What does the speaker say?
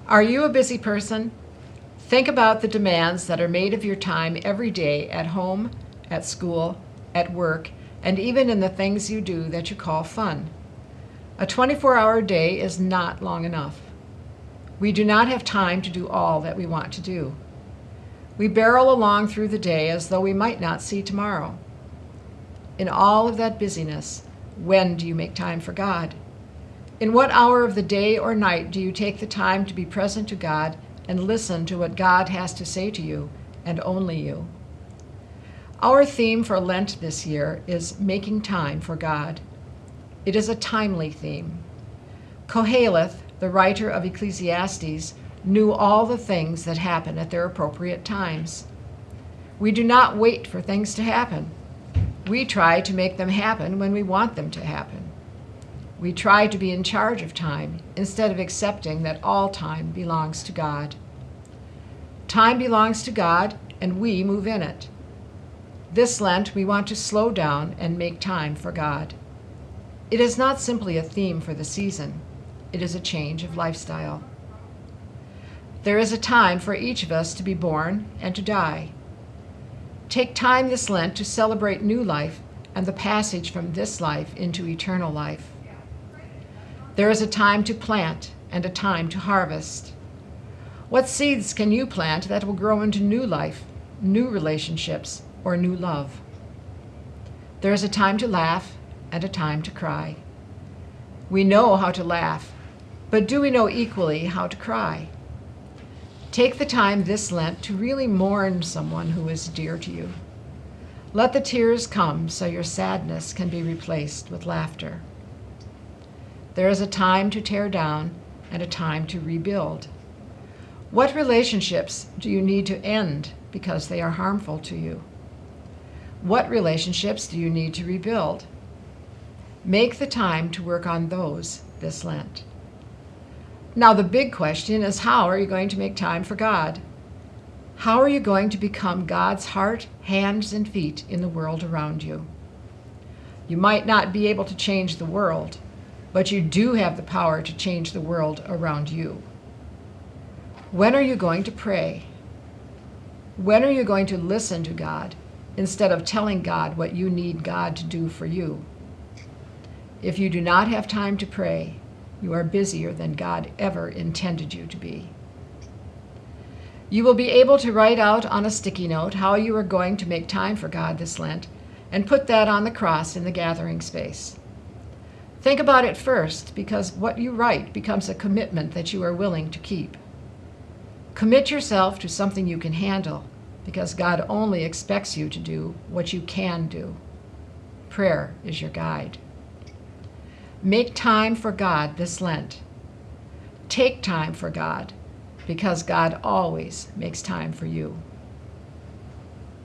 Are you a busy person? Think about the demands that are made of your time every day at home, at school, at work, and even in the things you do that you call fun. A 24-hour day is not long enough. We do not have time to do all that we want to do. We barrel along through the day as though we might not see tomorrow. In all of that busyness, when do you make time for God? In what hour of the day or night do you take the time to be present to God and listen to what God has to say to you, and only you? Our theme for Lent this year is making time for God. It is a timely theme. Koheleth, the writer of Ecclesiastes, knew all the things that happen at their appropriate times. We do not wait for things to happen. We try to make them happen when we want them to happen. We try to be in charge of time instead of accepting that all time belongs to God. Time belongs to God, and we move in it. This Lent, we want to slow down and make time for God. It is not simply a theme for the season. It is a change of lifestyle. There is a time for each of us to be born and to die. Take time this Lent to celebrate new life and the passage from this life into eternal life. There is a time to plant and a time to harvest. What seeds can you plant that will grow into new life, new relationships, or new love? There is a time to laugh and a time to cry. We know how to laugh, but do we know equally how to cry? Take the time this Lent to really mourn someone who is dear to you. Let the tears come so your sadness can be replaced with laughter. There is a time to tear down and a time to rebuild. What relationships do you need to end because they are harmful to you? What relationships do you need to rebuild? Make the time to work on those this Lent. Now, the big question is, how are you going to make time for God? How are you going to become God's heart, hands, and feet in the world around you? You might not be able to change the world, but you do have the power to change the world around you. When are you going to pray? When are you going to listen to God instead of telling God what you need God to do for you? If you do not have time to pray, you are busier than God ever intended you to be. You will be able to write out on a sticky note how you are going to make time for God this Lent and put that on the cross in the gathering space. Think about it first, because what you write becomes a commitment that you are willing to keep. Commit yourself to something you can handle, because God only expects you to do what you can do. Prayer is your guide. Make time for God this Lent. Take time for God, because God always makes time for you.